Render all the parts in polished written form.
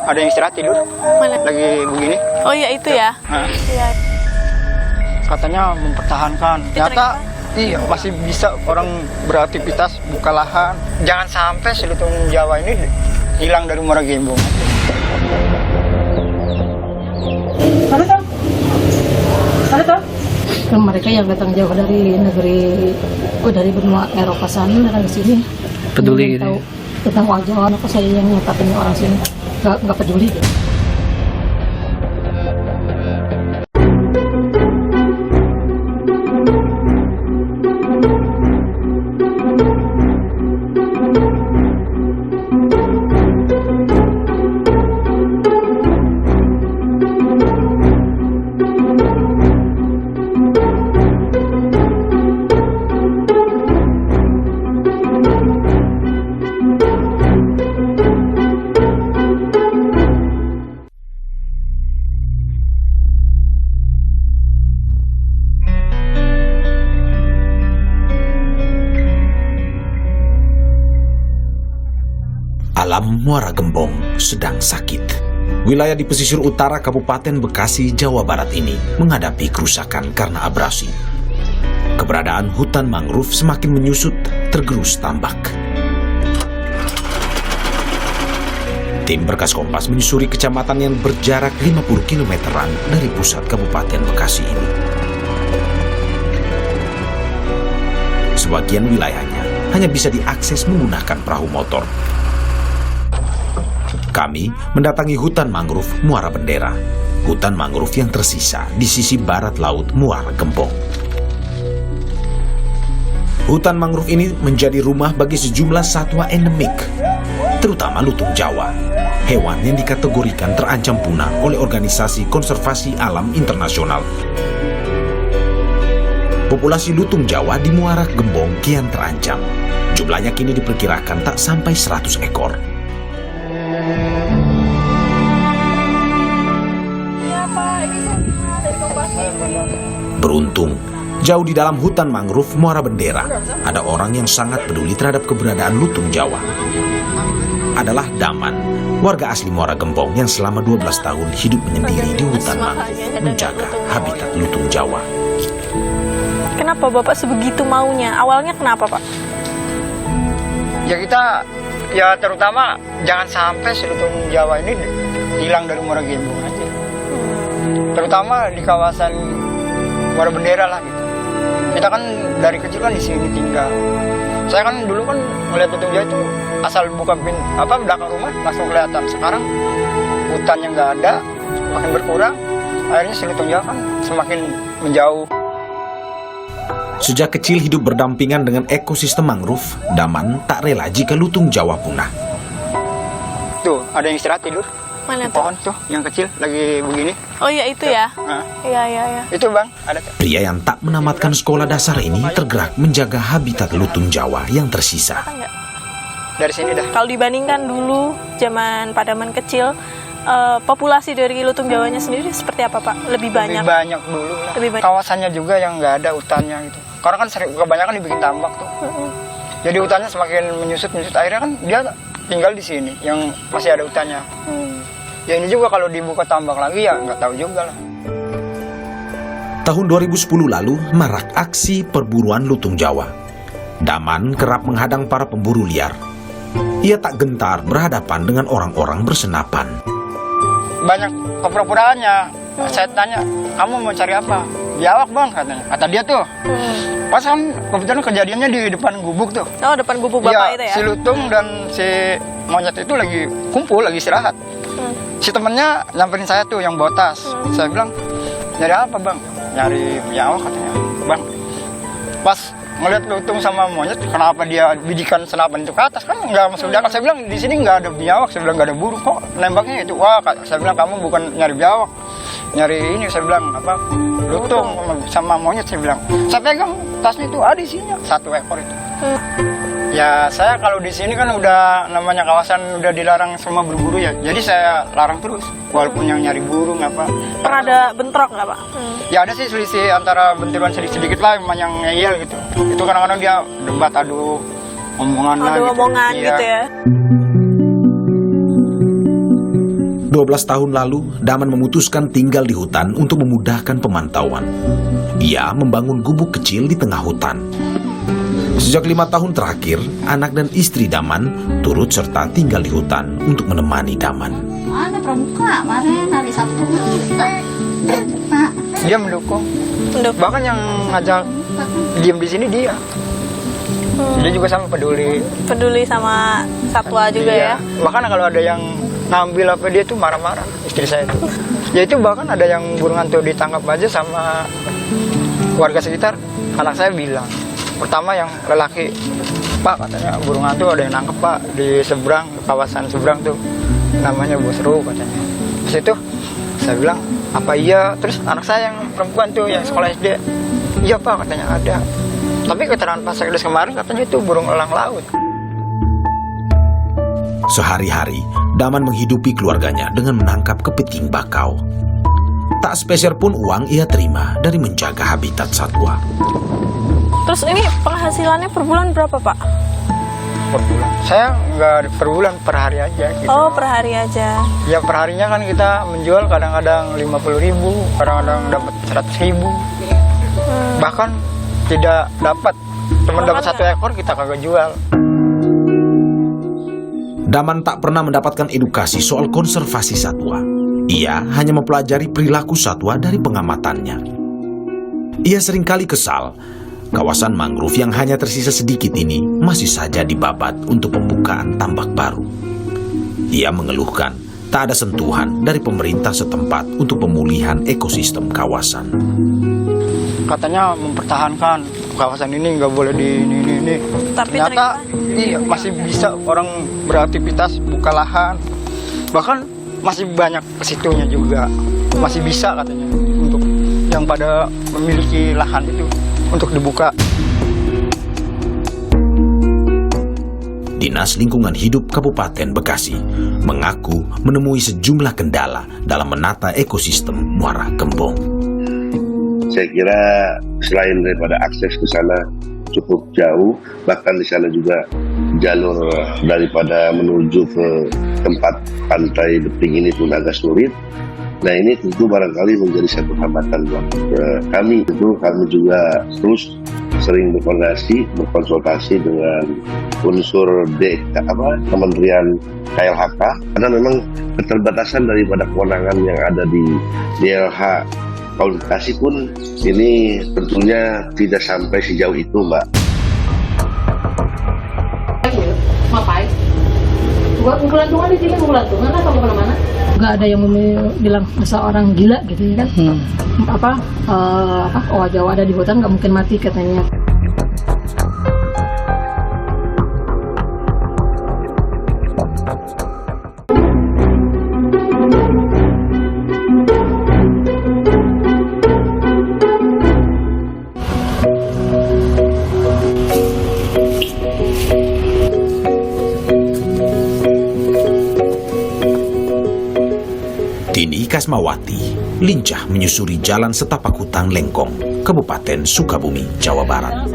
ada yang istirahat tidur. Mana? Lagi begini. Oh iya itu ya. Iya. Katanya mempertahankan. Ternyata iya masih bisa orang beraktivitas buka lahan. Jangan sampai si lutung Jawa ini hilang dari Muara Gembong. Ada kan mereka yang datang jauh dari dari benua Eropa sana datang ke sini. Peduli gitu. Tahu tentang wajah anak saya yang nyatakan orang sini nggak peduli. Alam Muara Gembong sedang sakit. Wilayah di pesisir utara Kabupaten Bekasi, Jawa Barat ini menghadapi kerusakan karena abrasi. Keberadaan hutan mangrove semakin menyusut, tergerus tambak. Tim Berkas Kompas menyusuri kecamatan yang berjarak 50 kilometeran dari pusat Kabupaten Bekasi ini. Sebagian wilayahnya hanya bisa diakses menggunakan perahu motor. Kami mendatangi hutan mangrove Muara Bendera, hutan mangrove yang tersisa di sisi barat laut Muara Gembong. Hutan mangrove ini menjadi rumah bagi sejumlah satwa endemik, terutama lutung Jawa, hewan yang dikategorikan terancam punah oleh Organisasi Konservasi Alam Internasional. Populasi lutung Jawa di Muara Gembong kian terancam. Jumlahnya kini diperkirakan tak sampai 100 ekor. Beruntung, jauh di dalam hutan mangrove Muara Bendera, ada orang yang sangat peduli terhadap keberadaan lutung Jawa. Adalah Daman, warga asli Muara Gembong yang selama 12 tahun hidup menyendiri di hutan mangrove, menjaga habitat lutung Jawa. Kenapa Bapak sebegitu maunya? Awalnya kenapa Pak? Ya kita, ya terutama jangan sampai si lutung Jawa ini hilang dari Muara Gembong aja. Terutama di kawasan Muara Bendera lah gitu. Kita kan dari kecil kan di sini tinggal. Saya kan dulu kan melihat lutung Jawa itu asal buka belakang rumah langsung kelihatan. Sekarang hutannya nggak ada, makin berkurang. Akhirnya si lutung Jawa kan semakin menjauh. Sejak kecil hidup berdampingan dengan ekosistem mangrove, Daman tak rela jika lutung Jawa punah. Tuh, ada yang istirahat tidur. Mana Di pohon tuh, yang kecil lagi begini. Oh iya itu ya. Iya. Itu Bang, ada. Pria yang tak menamatkan sekolah dasar ini tergerak menjaga habitat lutung Jawa yang tersisa. Dari sini dah. Kalau dibandingkan dulu zaman Pademan kecil, populasi dari lutung Jawanya sendiri seperti apa Pak? Lebih banyak? Lebih banyak dulu lah. Lebih banyak. Kawasannya juga yang nggak ada hutannya gitu. Karena kan kebanyakan dibikin tambak tuh. Jadi hutannya semakin menyusut, akhirnya kan dia tinggal di sini yang masih ada hutannya. Ya ini juga kalau dibuka tambak lagi ya nggak tahu juga lah. Tahun 2010 lalu marak aksi perburuan lutung Jawa. Daman kerap menghadang para pemburu liar. Ia tak gentar berhadapan dengan orang-orang bersenapan. Banyak kepura-puraannya. Saya tanya, kamu mau cari apa? Biawak Bang katanya. Kata dia tuh. Pas kan kebetulan kejadiannya di depan gubuk tuh. Oh depan gubuk Bapak itu ya? Si lutung dan si monyet itu lagi kumpul, lagi istirahat. Si temennya nyamperin saya tuh yang botas. Saya bilang, nyari apa Bang? Nyari biawak katanya. Bang, pas ngeliat lutung sama monyet, kenapa dia bidikan senapan itu ke atas? Kan nggak masuk di akal. Saya bilang di sini nggak ada biawak, saya bilang nggak ada burung. Kok nembaknya itu? Wah, saya bilang kamu bukan nyari biawak, nyari ini. Saya bilang apa? Lutung sama monyet. Saya bilang. Saya pegang tasnya itu ada isinya 1 ekor itu. Ya saya kalau di sini kan udah namanya kawasan udah dilarang semua berburu ya. Jadi saya larang terus, walaupun yang nyari burung apa. Pernah ada bentrok nggak Pak? Ya ada sih selisih antara benturan sedikit-sedikit lah, memang yang ngeyel gitu. Itu kadang-kadang dia debat adu omongan lah gitu. Omongan Iya. gitu ya. 12 tahun lalu, Daman memutuskan tinggal di hutan untuk memudahkan pemantauan. Ia membangun gubuk kecil di tengah hutan. Sejak 5 tahun terakhir, anak dan istri Daman turut serta tinggal di hutan untuk menemani Daman. Ada pramuka kemarin hari Sabtu. Dia mendukung. Bahkan yang ngajak diem di sini dia. Dia juga sama peduli. Peduli sama satwa juga ya. Bahkan kalau ada yang ngambil apa dia tuh marah-marah istri saya itu. Ya itu bahkan ada yang burung hantu ditangkap aja sama warga sekitar. Anak saya bilang, pertama yang lelaki, Pak katanya burung hantu ada yang nangkep Pak di seberang, kawasan seberang tuh namanya Bosru katanya. Terus itu saya bilang apa iya, terus anak saya yang perempuan tuh yang sekolah SD, iya Pak katanya ada. Tapi keterangan Pak Sekdes kemarin katanya itu burung elang laut. Sehari-hari, Daman menghidupi keluarganya dengan menangkap kepiting bakau. Tak sepeser pun uang ia terima dari menjaga habitat satwa. Terus ini penghasilannya per bulan berapa, Pak? Per bulan. Saya nggak per bulan, per hari aja gitu. Oh, per hari aja. Ya per harinya kan kita menjual kadang-kadang 50.000, kadang-kadang dapat 100.000. Bahkan tidak dapat, cuma dapat 1 ekor kita kagak jual. Daman tak pernah mendapatkan edukasi soal konservasi satwa. Ia hanya mempelajari perilaku satwa dari pengamatannya. Ia seringkali kesal, kawasan mangrove yang hanya tersisa sedikit ini masih saja dibabat untuk pembukaan tambak baru. Ia mengeluhkan tak ada sentuhan dari pemerintah setempat untuk pemulihan ekosistem kawasan. Katanya mempertahankan kawasan ini nggak boleh di ini. Tapi ternyata iya masih bisa orang beraktivitas buka lahan, bahkan masih banyak kesitunya juga, masih bisa katanya untuk yang pada memiliki lahan itu untuk dibuka. Dinas Lingkungan Hidup Kabupaten Bekasi mengaku menemui sejumlah kendala dalam menata ekosistem Muara Gembong. Saya kira selain daripada akses ke sana cukup jauh, bahkan di sana juga jalur daripada menuju ke tempat pantai Beting ini pun agak sulit. Nah ini tentu barangkali menjadi satu hambatan buat kami. Tentu kami juga terus sering berkonsultasi dengan unsur Kementerian KLHK, karena memang keterbatasan daripada kewenangan yang ada di DLH Kabupaten Bekasi pun ini tentunya tidak sampai sejauh itu, Mbak. Ngapain? Buat kelantungan di sini, kelantungan atau kemana-mana? Nggak ada yang bilang masa orang gila gitu ya kan? Owa Jawa ada di hutan nggak mungkin mati katanya. Tini Kasmawati lincah menyusuri jalan setapak hutan Lengkong, Kabupaten Sukabumi, Jawa Barat.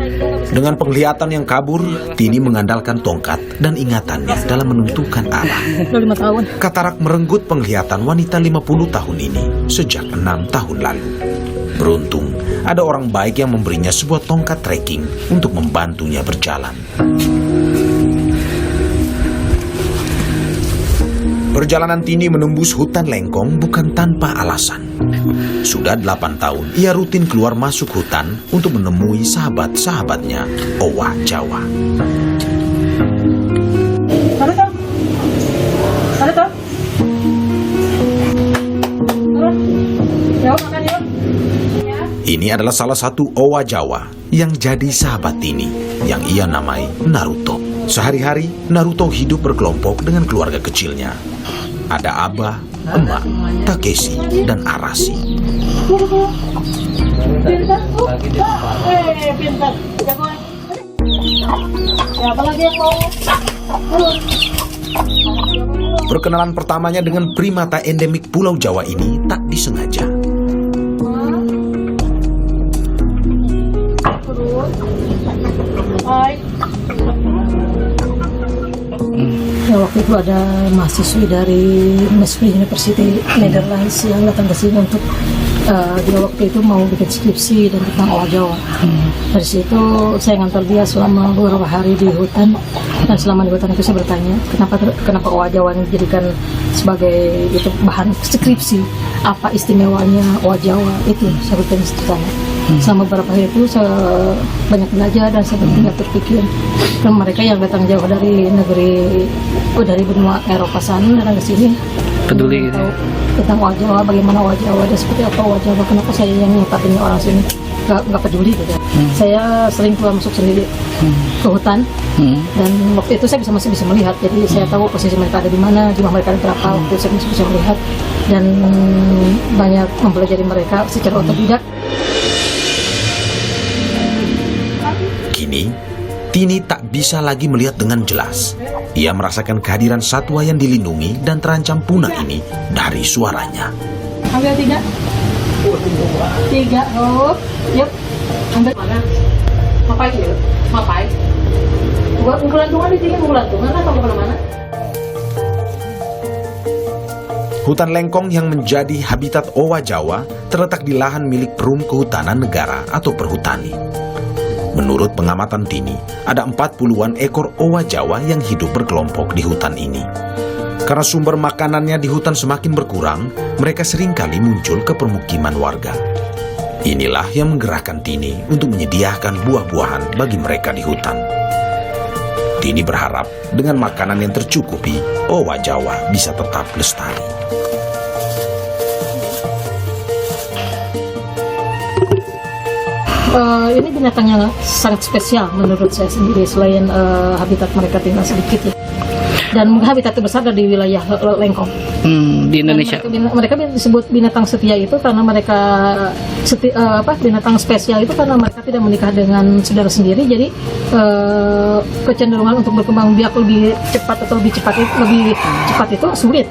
Dengan penglihatan yang kabur, Tini mengandalkan tongkat dan ingatannya dalam menentukan arah. 5 tahun. Katarak merenggut penglihatan wanita 50 tahun ini sejak 6 tahun lalu. Beruntung, ada orang baik yang memberinya sebuah tongkat trekking untuk membantunya berjalan. Perjalanan Tini menembus hutan Lengkong bukan tanpa alasan. Sudah 8 tahun, ia rutin keluar masuk hutan untuk menemui sahabat-sahabatnya, Owa Jawa. Ada toh? Jawab makan yuk. Ini adalah salah satu Owa Jawa yang jadi sahabat Tini, yang ia namai Naruto. Sehari-hari, Naruto hidup berkelompok dengan keluarga kecilnya. Ada Abah, Emak, Takeshi, dan Arasi. Pintar, pintar. Siapa lagi yang mau? Perkenalan pertamanya dengan primata endemik Pulau Jawa ini tak disengaja. Ya, waktu itu ada mahasiswi dari Maastricht University Netherlands yang datang ke sini untuk dia waktu itu mau bikin skripsi dan tentang owa Jawa. Dari situ saya ngantar dia selama beberapa hari di hutan, dan selama di hutan itu saya bertanya kenapa owa Jawa ini dijadikan sebagai itu bahan skripsi, apa istimewanya owa Jawa itu, saya bertanya. Selama beberapa hari itu saya banyak belajar dan saya banyak berpikir. Dan mereka yang datang jauh dari dari benua Eropa sana datang ke sini peduli gitu. tahu tentang owa Jawa, bagaimana owa Jawa dan seperti apa owa Jawa. Kenapa saya yang nyatakannya orang sini nggak peduli gitu. Saya sering keluar masuk sendiri ke hutan, dan waktu itu saya masih bisa melihat, jadi saya tahu posisi mereka ada di mana, jumlah mereka ada berapa. Waktu itu saya masih bisa melihat dan banyak mempelajari mereka secara otodidak. Kini, Tini tak bisa lagi melihat dengan jelas. Ia merasakan kehadiran satwa yang dilindungi dan terancam punah ini dari suaranya. Ambil 3. 3, oh, yuk, ambil mana? Ngapain yuk? Ngapain? Buat kelantungan di sini, kelantungan atau kemana-mana? Hutan Lengkong yang menjadi habitat owa Jawa terletak di lahan milik Perum Kehutanan Negara atau Perhutani. Menurut pengamatan Tini, ada 40-an ekor owa Jawa yang hidup berkelompok di hutan ini. Karena sumber makanannya di hutan semakin berkurang, mereka seringkali muncul ke permukiman warga. Inilah yang menggerakkan Tini untuk menyediakan buah-buahan bagi mereka di hutan. Tini berharap dengan makanan yang tercukupi, owa Jawa bisa tetap lestari. Ini binatangnya sangat spesial menurut saya sendiri, selain habitat mereka tinggal sedikit ya. Dan habitat terbesar ada di wilayah Lengkong. Di Indonesia. Mereka disebut binatang setia itu karena mereka binatang spesial itu karena mereka tidak menikah dengan saudara sendiri, jadi kecenderungan untuk berkembang biak lebih cepat itu sulit.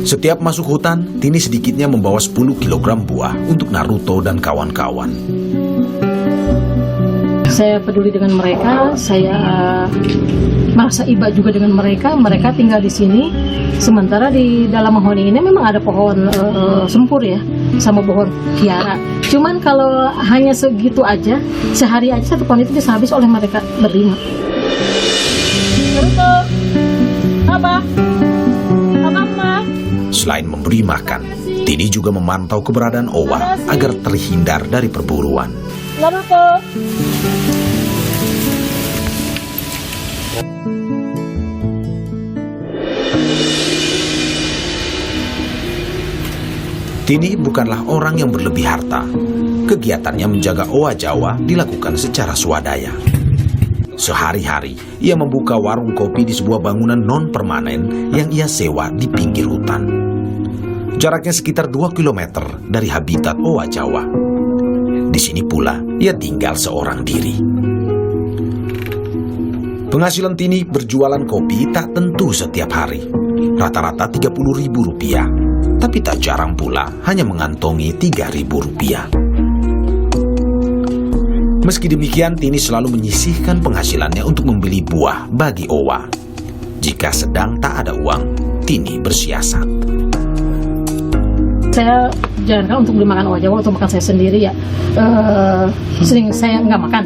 Setiap masuk hutan, Tini sedikitnya membawa 10 kg buah untuk Naruto dan kawan-kawan. Saya peduli dengan mereka, saya merasa iba juga dengan mereka. Mereka tinggal di sini, sementara di dalam mahoni ini memang ada pohon sempur ya, sama pohon kiara. Cuman kalau hanya segitu aja, sehari aja satu pohon itu bisa habis oleh mereka berlima. Naruto, apa? Selain memberi makan, Tini juga memantau keberadaan owa agar terhindar dari perburuan. Naruto. Tini bukanlah orang yang berlebih harta. Kegiatannya menjaga owa Jawa dilakukan secara swadaya. Sehari-hari, ia membuka warung kopi di sebuah bangunan non-permanen yang ia sewa di pinggir hutan. Jaraknya sekitar 2 km dari habitat owa Jawa. Di sini pula ia tinggal seorang diri. Penghasilan Tini berjualan kopi tak tentu setiap hari. Rata-rata Rp30.000, tapi tak jarang pula hanya mengantongi Rp3.000. Meski demikian, Tini selalu menyisihkan penghasilannya untuk membeli buah bagi owa. Jika sedang tak ada uang, Tini bersiasat. Saya jalankan untuk beli makan owa Jawa, untuk makan saya sendiri ya. Sering saya nggak makan.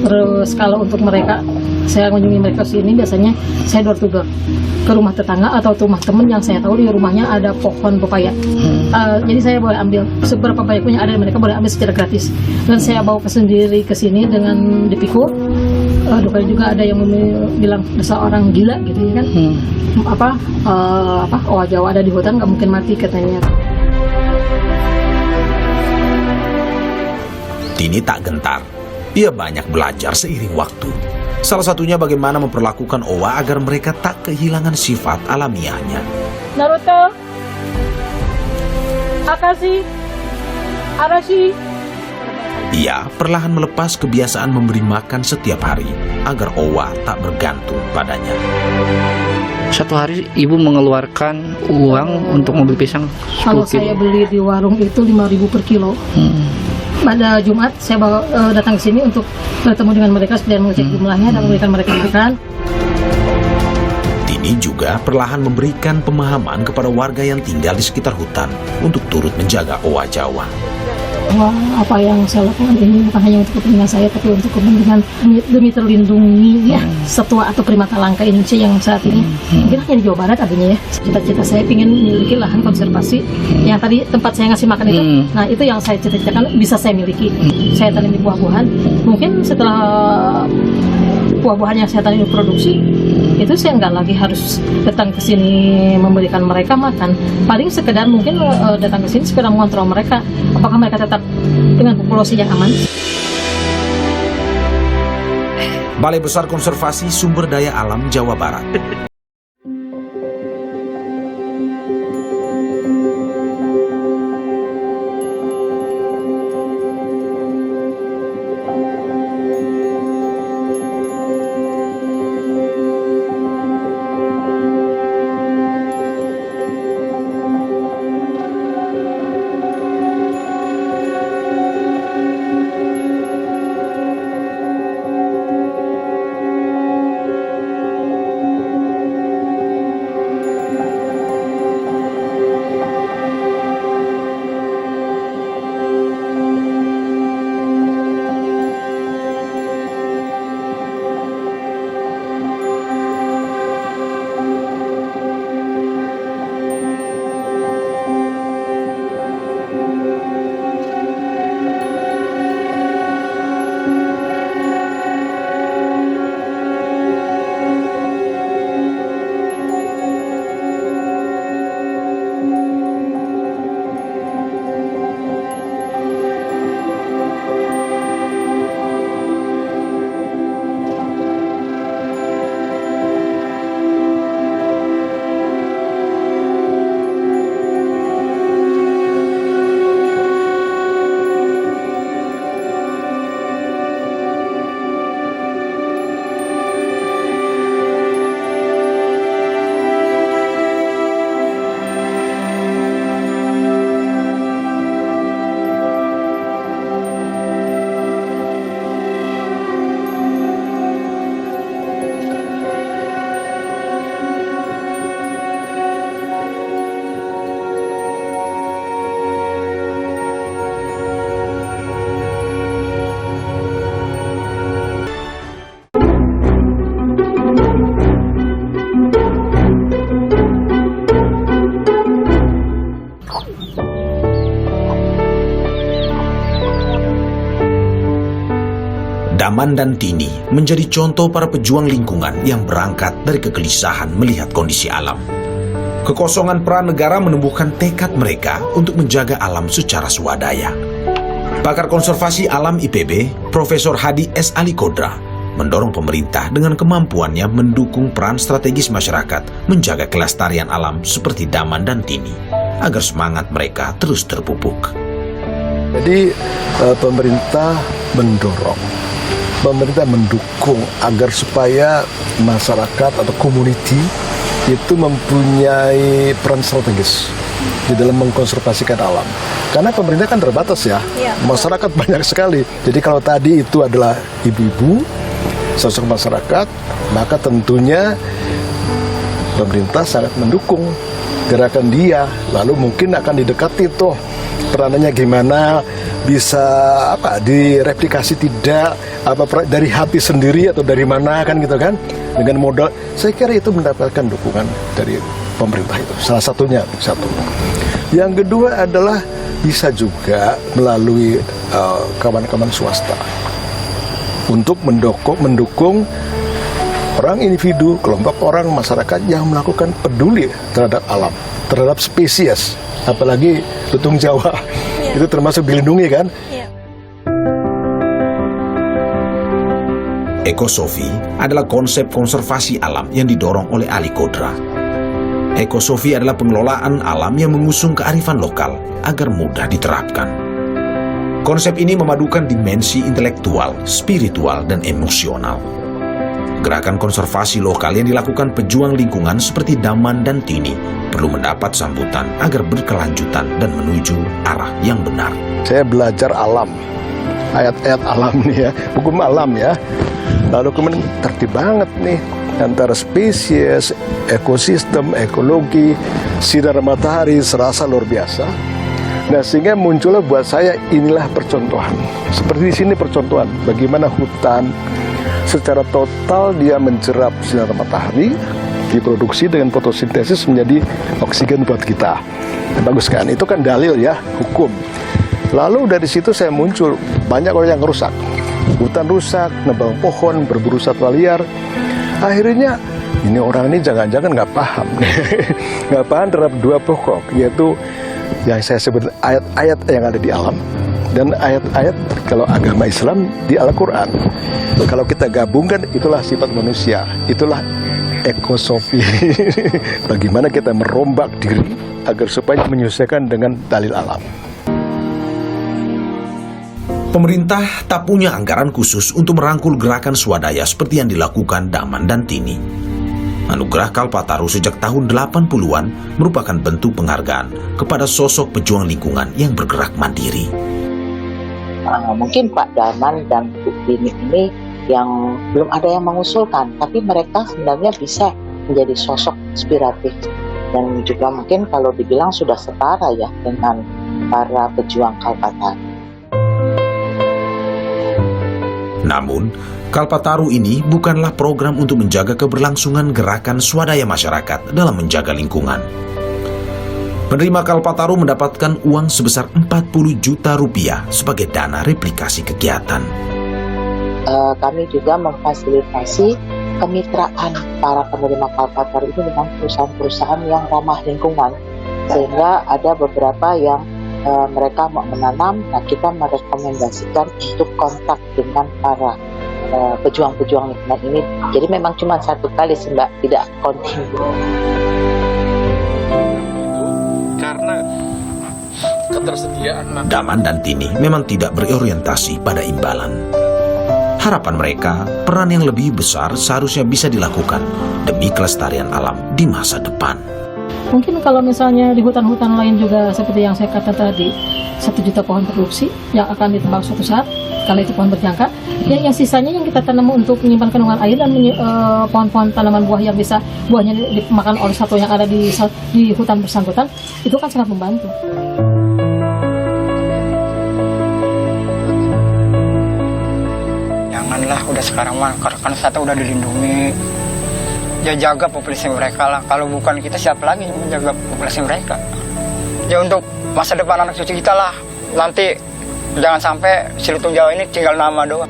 Terus kalau untuk mereka, saya mengunjungi mereka sini, biasanya saya door to door ke rumah tetangga atau rumah temen yang saya tahu di rumahnya ada pohon pepaya. Jadi saya boleh ambil seberapa banyaknya ada, mereka boleh ambil secara gratis. Dan saya bawa sendiri ke sini dengan dipikul. Dukanya juga ada yang bilang dasar orang gila gitu ya kan. Owa Jawa ada di hutan nggak mungkin mati katanya. Tini tak gentar. Ia banyak belajar seiring waktu. Salah satunya bagaimana memperlakukan owa agar mereka tak kehilangan sifat alamiahnya. Naruto, Akashi, Arashi. Ia perlahan melepas kebiasaan memberi makan setiap hari agar owa tak bergantung padanya. Satu hari ibu mengeluarkan uang untuk membeli pisang 10 Kalau kilo. saya beli di warung itu 5.000 per kilo. Pada Jumat saya datang ke sini untuk bertemu dengan mereka dan mengecek jumlahnya dan memberikan mereka makan. Tini juga perlahan memberikan pemahaman kepada warga yang tinggal di sekitar hutan untuk turut menjaga owa Jawa. Bahwa apa yang saya lakukan ini bukan hanya untuk kepentingan saya, tapi untuk kepentingan demi terlindungi ya satwa atau primata langka Indonesia yang saat ini mungkin hanya di Jawa Barat adanya ya. Cita-cita saya ingin memiliki lahan konservasi yang tadi tempat saya ngasih makan itu. Nah itu yang saya cita-citakan bisa saya miliki. Saya tanami buah-buahan. Mungkin setelah buah-buahan yang saya tanami produksi itu saya nggak lagi harus datang ke sini memberikan mereka makan. Paling sekedar mungkin datang ke sini sekedar mengontrol mereka apakah mereka tetap dengan populasi yang aman. Balai Besar Konservasi Sumber Daya Alam Jawa Barat. Daman dan Tini menjadi contoh para pejuang lingkungan yang berangkat dari kegelisahan melihat kondisi alam. Kekosongan peran negara menumbuhkan tekad mereka untuk menjaga alam secara swadaya. Pakar konservasi alam IPB, Profesor Hadi S. Alikodra, mendorong pemerintah dengan kemampuannya mendukung peran strategis masyarakat menjaga kelestarian alam seperti Daman dan Tini, agar semangat mereka terus terpupuk. Jadi pemerintah mendukung agar supaya masyarakat atau community itu mempunyai peran strategis di dalam mengkonservasikan alam. Karena pemerintah kan terbatas ya, masyarakat banyak sekali. Jadi kalau tadi itu adalah ibu-ibu, sosok masyarakat, maka tentunya pemerintah sangat mendukung gerakan dia. Lalu mungkin akan didekati tuh peranannya gimana, bisa direplikasi tidak, dari hati sendiri atau dari mana kan gitu kan, dengan modal. Saya kira itu mendapatkan dukungan dari pemerintah itu, salah satunya satu. Yang kedua adalah bisa juga melalui kawan-kawan swasta untuk mendukung orang individu, kelompok orang, masyarakat yang melakukan peduli terhadap alam, terhadap spesies, apalagi lutung Jawa. Itu termasuk dilindungi kan? Ekosofi adalah konsep konservasi alam yang didorong oleh Alikodra. Ekosofi adalah pengelolaan alam yang mengusung kearifan lokal agar mudah diterapkan. Konsep ini memadukan dimensi intelektual, spiritual, dan emosional. Gerakan konservasi lokal yang dilakukan pejuang lingkungan seperti Daman dan Tini perlu mendapat sambutan agar berkelanjutan dan menuju arah yang benar. Saya belajar alam, ayat-ayat alam nih ya, hukum alam ya. Lalu kemudian tertib banget nih antara spesies, ekosistem, ekologi, sinar matahari serasa luar biasa. Nah, sehingga muncullah buat saya inilah percontohan. Seperti di sini percontohan bagaimana hutan secara total dia mencerap sinar matahari, diproduksi dengan fotosintesis menjadi oksigen buat kita. Nah, bagus kan? Itu kan dalil ya, hukum. Lalu dari situ saya muncul banyak orang yang rusak. Hutan rusak, nebang pohon, berburu satwa liar. Akhirnya ini orang ini jangan-jangan nggak paham. Nggak paham terhadap dua pokok, yaitu yang saya sebut ayat-ayat yang ada di alam dan ayat-ayat kalau agama Islam di Al-Quran. Kalau kita gabungkan, itulah sifat manusia, itulah ekosofi. Bagaimana kita merombak diri agar supaya menyesuaikan dengan dalil alam. Pemerintah tak punya anggaran khusus untuk merangkul gerakan swadaya seperti yang dilakukan Daman dan Tini. Anugerah Kalpataru sejak tahun 80-an merupakan bentuk penghargaan kepada sosok pejuang lingkungan yang bergerak mandiri. Mungkin Pak Daman dan Bu Tini ini yang belum ada yang mengusulkan, tapi mereka sebenarnya bisa menjadi sosok inspiratif. Dan juga mungkin kalau dibilang sudah setara ya dengan para pejuang Kalpataru. Namun, Kalpataru ini bukanlah program untuk menjaga keberlangsungan gerakan swadaya masyarakat dalam menjaga lingkungan. Penerima Kalpataru mendapatkan uang sebesar 40 juta rupiah sebagai dana replikasi kegiatan. Kami juga memfasilitasi kemitraan para penerima Kalpataru itu dengan perusahaan-perusahaan yang ramah lingkungan. Sehingga ada beberapa yang mereka mau menanam, nah kita merekomendasikan untuk kontak dengan para pejuang-pejuang lingkungan ini. Jadi memang cuma satu kali sih Mbak, tidak kontinu. Karena ketersediaan Daman dan Tini memang tidak berorientasi pada imbalan. Harapan mereka, peran yang lebih besar seharusnya bisa dilakukan demi kelestarian alam di masa depan. Mungkin kalau misalnya di hutan-hutan lain juga seperti yang saya kata tadi, 1 juta pohon produksi yang akan ditebang suatu saat, kalau itu pohon berjangka, yang sisanya yang kita tanam untuk menyimpan kandungan air dan pohon-pohon tanaman buah yang bisa buahnya dimakan oleh satwa yang ada di hutan bersangkutan, itu kan sangat membantu. Janganlah udah sekarang mah karena wisata udah dilindungi. Ya jaga populasi mereka lah. Kalau bukan kita siapa lagi yang menjaga populasi mereka? Ya untuk masa depan anak cucu kita lah. Nanti jangan sampai si lutung Jawa ini tinggal nama doang.